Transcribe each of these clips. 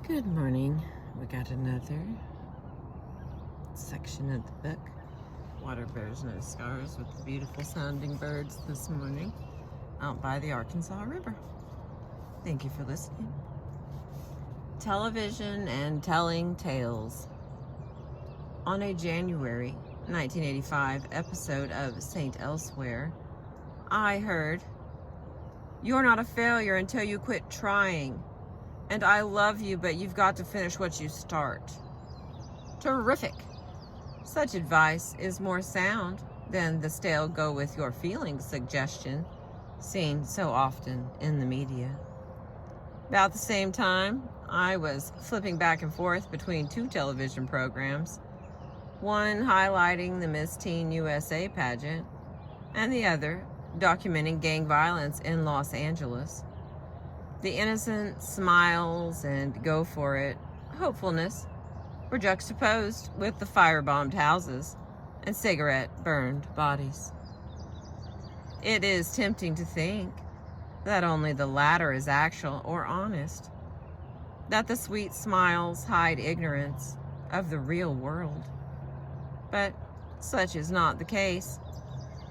Good morning. We got another section of the book, Water Bears No Scars, with the beautiful sounding birds this morning out by the Arkansas River. Thank you for listening. Television and telling tales. On a January 1985 episode of St. Elsewhere, I heard, "You're not a failure until you quit trying. And I love you, but you've got to finish what you start." Terrific. Such advice is more sound than the stale go with your feelings suggestion seen so often in the media. About the same time, I was flipping back and forth between two television programs, one highlighting the Miss Teen USA pageant, and the other documenting gang violence in Los Angeles. The innocent smiles and go for it hopefulness were juxtaposed with the firebombed houses and cigarette burned bodies. It is tempting to think that only the latter is actual or honest, that the sweet smiles hide ignorance of the real world. But such is not the case.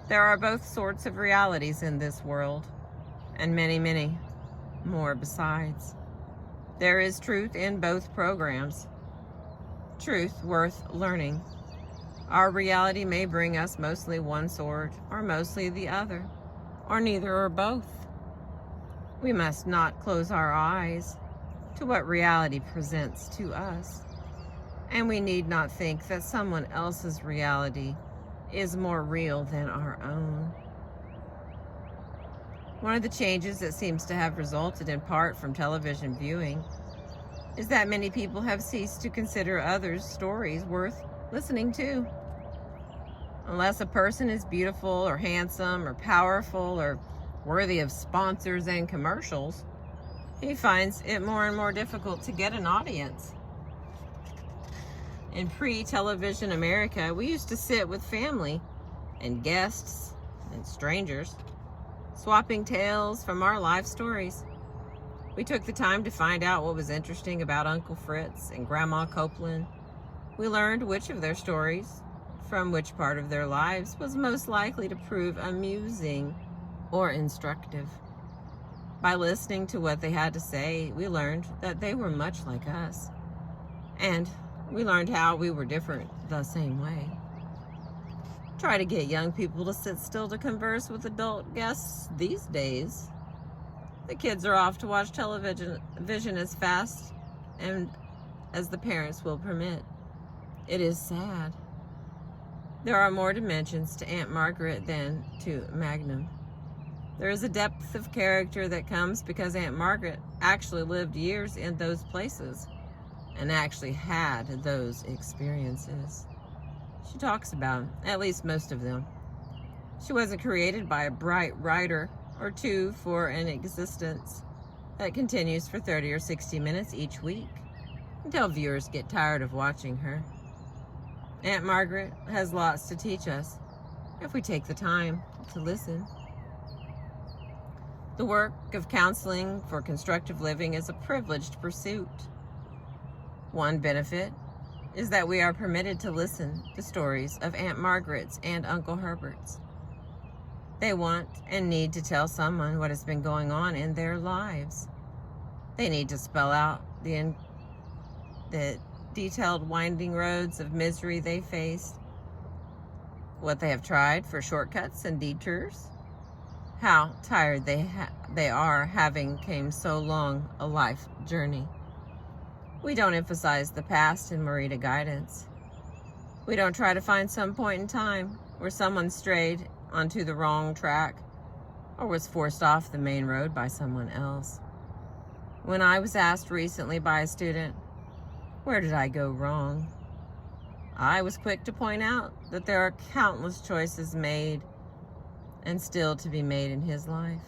There are both sorts of realities in this world, and many, many more besides. There is truth in both programs, truth worth learning. Our reality may bring us mostly one sort or mostly the other, or neither or both. We must not close our eyes to what reality presents to us, and we need not think that someone else's reality is more real than our own. One of the changes that seems to have resulted in part from television viewing is that many people have ceased to consider others' stories worth listening to. Unless a person is beautiful or handsome or powerful or worthy of sponsors and commercials, he finds it more and more difficult to get an audience. In pre-television America, we used to sit with family and guests and strangers, swapping tales from our life stories. We took the time to find out what was interesting about Uncle Fritz and Grandma Copeland. We learned which of their stories, from which part of their lives, was most likely to prove amusing or instructive. By listening to what they had to say, we learned that they were much like us. And we learned how we were different the same way. Try to get young people to sit still to converse with adult guests these days. The kids are off to watch television as fast and as the parents will permit. It is sad. There are more dimensions to Aunt Margaret than to Magnum. There is a depth of character that comes because Aunt Margaret actually lived years in those places and actually had those experiences. She talks about at least most of them. She wasn't created by a bright writer or two for an existence that continues for 30 or 60 minutes each week until viewers get tired of watching her. Aunt Margaret has lots to teach us if we take the time to listen. The work of counseling for constructive living is a privileged pursuit. One benefit is that we are permitted to listen to stories of Aunt Margaret's and Uncle Herbert's. They want and need to tell someone what has been going on in their lives. They need to spell out the detailed winding roads of misery they face, what they have tried for shortcuts and detours, how tired they are having came so long a life journey. We don't emphasize the past in Marita Guidance. We don't try to find some point in time where someone strayed onto the wrong track or was forced off the main road by someone else. When I was asked recently by a student, where did I go wrong? I was quick to point out that there are countless choices made and still to be made in his life.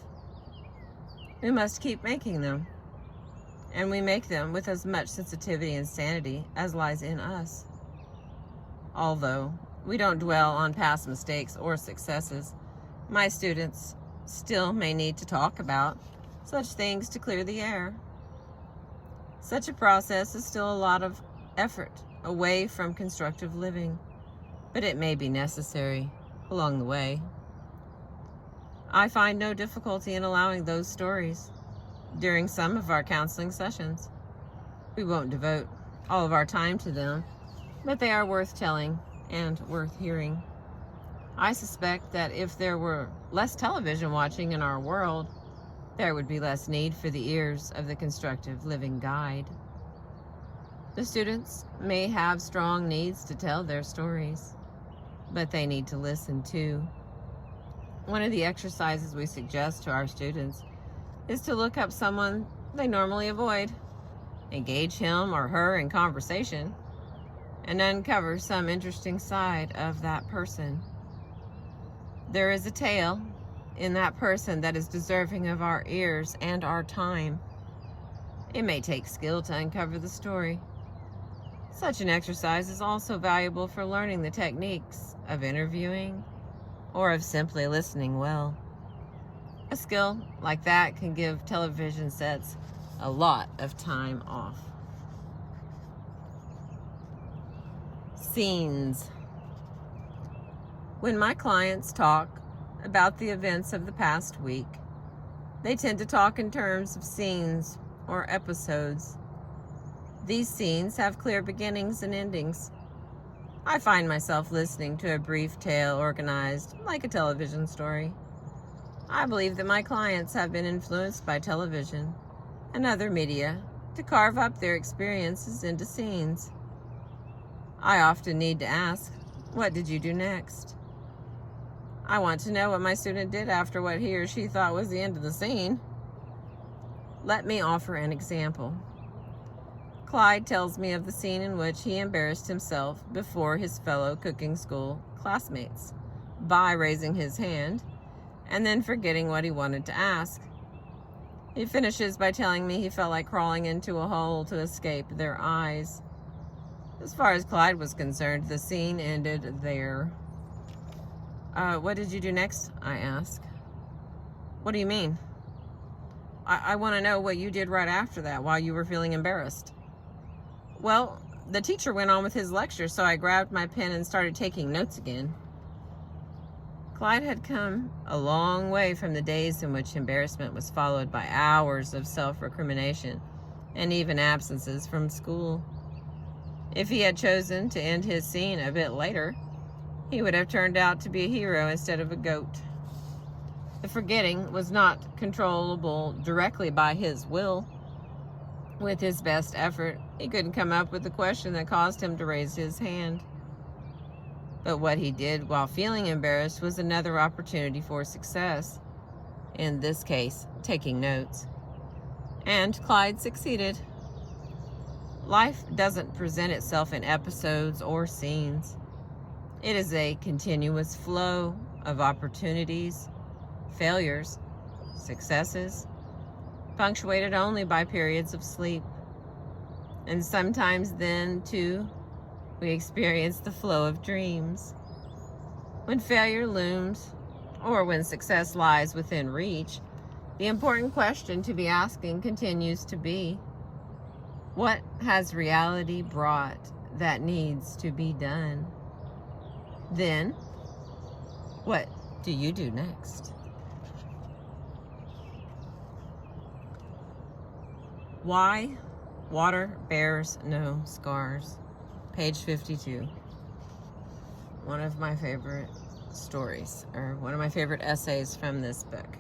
We must keep making them. And we make them with as much sensitivity and sanity as lies in us. Although we don't dwell on past mistakes or successes, my students still may need to talk about such things to clear the air. Such a process is still a lot of effort away from constructive living, but it may be necessary along the way. I find no difficulty in allowing those stories during some of our counseling sessions. We won't devote all of our time to them, but they are worth telling and worth hearing. I suspect that if there were less television watching in our world, there would be less need for the ears of the Constructive Living Guide. The students may have strong needs to tell their stories, but they need to listen too. One of the exercises we suggest to our students is to look up someone they normally avoid, engage him or her in conversation, and uncover some interesting side of that person. There is a tale in that person that is deserving of our ears and our time. It may take skill to uncover the story. Such an exercise is also valuable for learning the techniques of interviewing or of simply listening well. A skill like that can give television sets a lot of time off. Scenes. When my clients talk about the events of the past week, they tend to talk in terms of scenes or episodes. These scenes have clear beginnings and endings. I find myself listening to a brief tale organized like a television story. I believe that my clients have been influenced by television and other media to carve up their experiences into scenes. I often need to ask, what did you do next? I want to know what my student did after what he or she thought was the end of the scene. Let me offer an example. Clyde tells me of the scene in which he embarrassed himself before his fellow cooking school classmates by raising his hand and then forgetting what he wanted to ask. He finishes by telling me he felt like crawling into a hole to escape their eyes. As far as Clyde was concerned, the scene ended there. What did you do next? I asked. What do you mean? I want to know what you did right after that while you were feeling embarrassed. Well, the teacher went on with his lecture, so I grabbed my pen and started taking notes again. Clyde had come a long way from the days in which embarrassment was followed by hours of self-recrimination and even absences from school. If he had chosen to end his scene a bit later, he would have turned out to be a hero instead of a goat. The forgetting was not controllable directly by his will. With his best effort, he couldn't come up with the question that caused him to raise his hand. But what he did while feeling embarrassed was another opportunity for success. In this case, taking notes. And Clyde succeeded. Life doesn't present itself in episodes or scenes. It is a continuous flow of opportunities, failures, successes, punctuated only by periods of sleep. And sometimes then, too, we experience the flow of dreams. When failure looms, or when success lies within reach, the important question to be asking continues to be, what has reality brought that needs to be done? Then, what do you do next? Why water bears no scars. Page 52. One of my favorite stories, or one of my favorite essays from this book.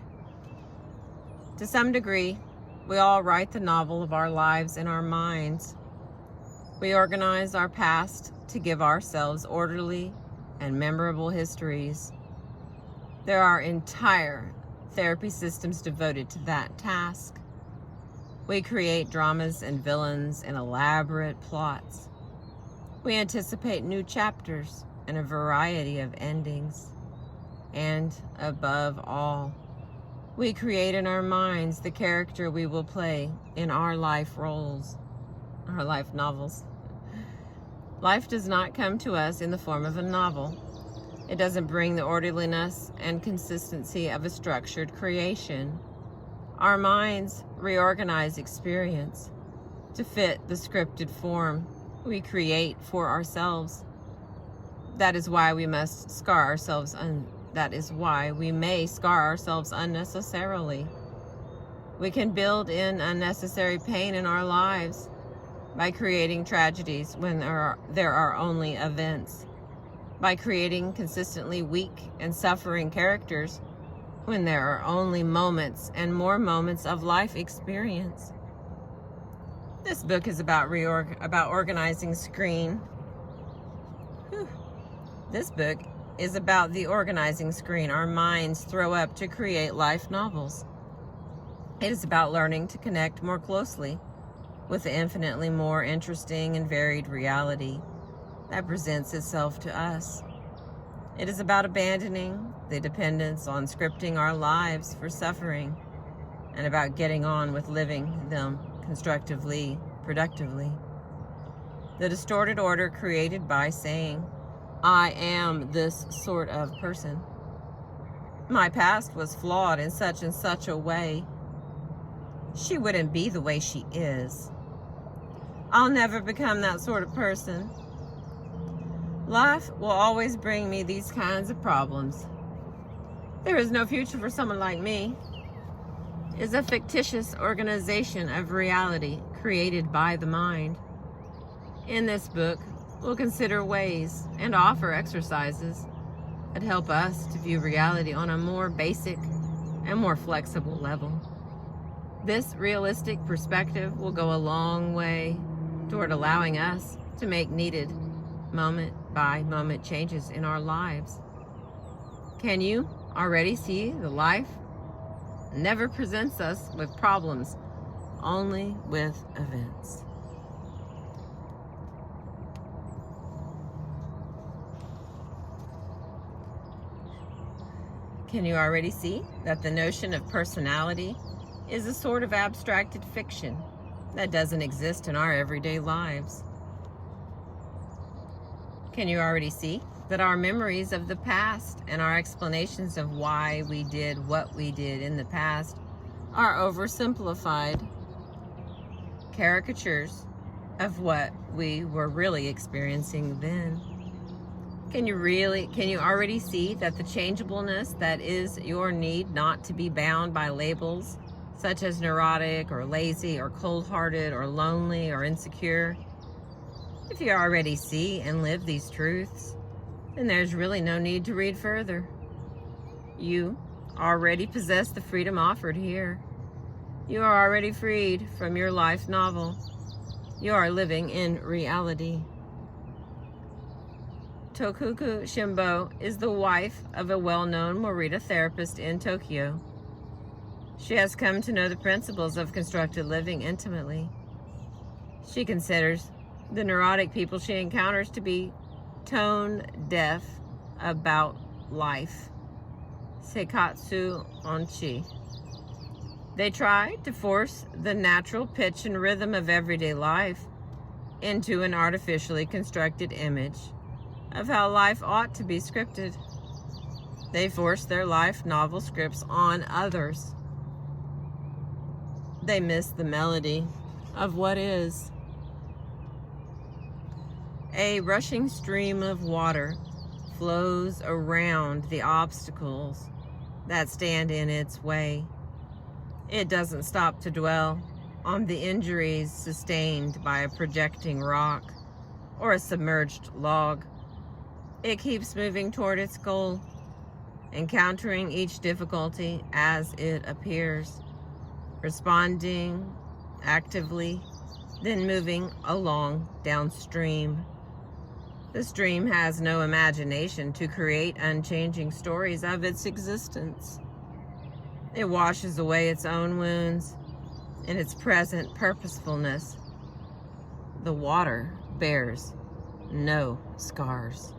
To some degree, we all write the novel of our lives in our minds. We organize our past to give ourselves orderly and memorable histories. There are entire therapy systems devoted to that task. We create dramas and villains and elaborate plots. We anticipate new chapters and a variety of endings. And above all, we create in our minds the character we will play in our life roles, our life novels. Life does not come to us in the form of a novel. It doesn't bring the orderliness and consistency of a structured creation. Our minds reorganize experience, to fit the scripted form we create for ourselves. That is why we must scar ourselves, that is why we may scar ourselves unnecessarily. We can build in unnecessary pain in our lives by creating tragedies when there are only events, by creating consistently weak and suffering characters when there are only moments and more moments of life experience. This book is about organizing screen. This book is about the organizing screen our minds throw up to create life novels. It is about learning to connect more closely with the infinitely more interesting and varied reality that presents itself to us. It is about abandoning the dependence on scripting our lives for suffering, and about getting on with living them constructively, productively. The distorted order created by saying, I am this sort of person. My past was flawed in such and such a way. She wouldn't be the way she is. I'll never become that sort of person. Life will always bring me these kinds of problems. There is no future for someone like me. Is a fictitious organization of reality created by the mind. In this book, we'll consider ways and offer exercises that help us to view reality on a more basic and more flexible level. This realistic perspective will go a long way toward allowing us to make needed moment-by-moment changes in our lives. Can you already see the life never presents us with problems, only with events? Can you already see that the notion of personality is a sort of abstracted fiction that doesn't exist in our everyday lives? Can you already see that our memories of the past and our explanations of why we did what we did in the past are oversimplified caricatures of what we were really experiencing then? Can you already see that the changeableness that is your need not to be bound by labels such as neurotic or lazy or cold-hearted or lonely or insecure? If you already see and live these truths, then there's really no need to read further. You already possess the freedom offered here. You are already freed from your life novel. You are living in reality. Tokuko Shimbo is the wife of a well-known Morita therapist in Tokyo. She has come to know the principles of constructed living intimately. She considers the neurotic people she encounters to be tone deaf about life. Seikatsu onchi. They try to force the natural pitch and rhythm of everyday life into an artificially constructed image of how life ought to be scripted. They force their life novel scripts on others. They miss the melody of what is. A rushing stream of water flows around the obstacles that stand in its way. It doesn't stop to dwell on the injuries sustained by a projecting rock or a submerged log. It keeps moving toward its goal, encountering each difficulty as it appears, responding actively, then moving along downstream. The stream has no imagination to create unchanging stories of its existence. It washes away its own wounds in its present purposefulness. The water bears no scars.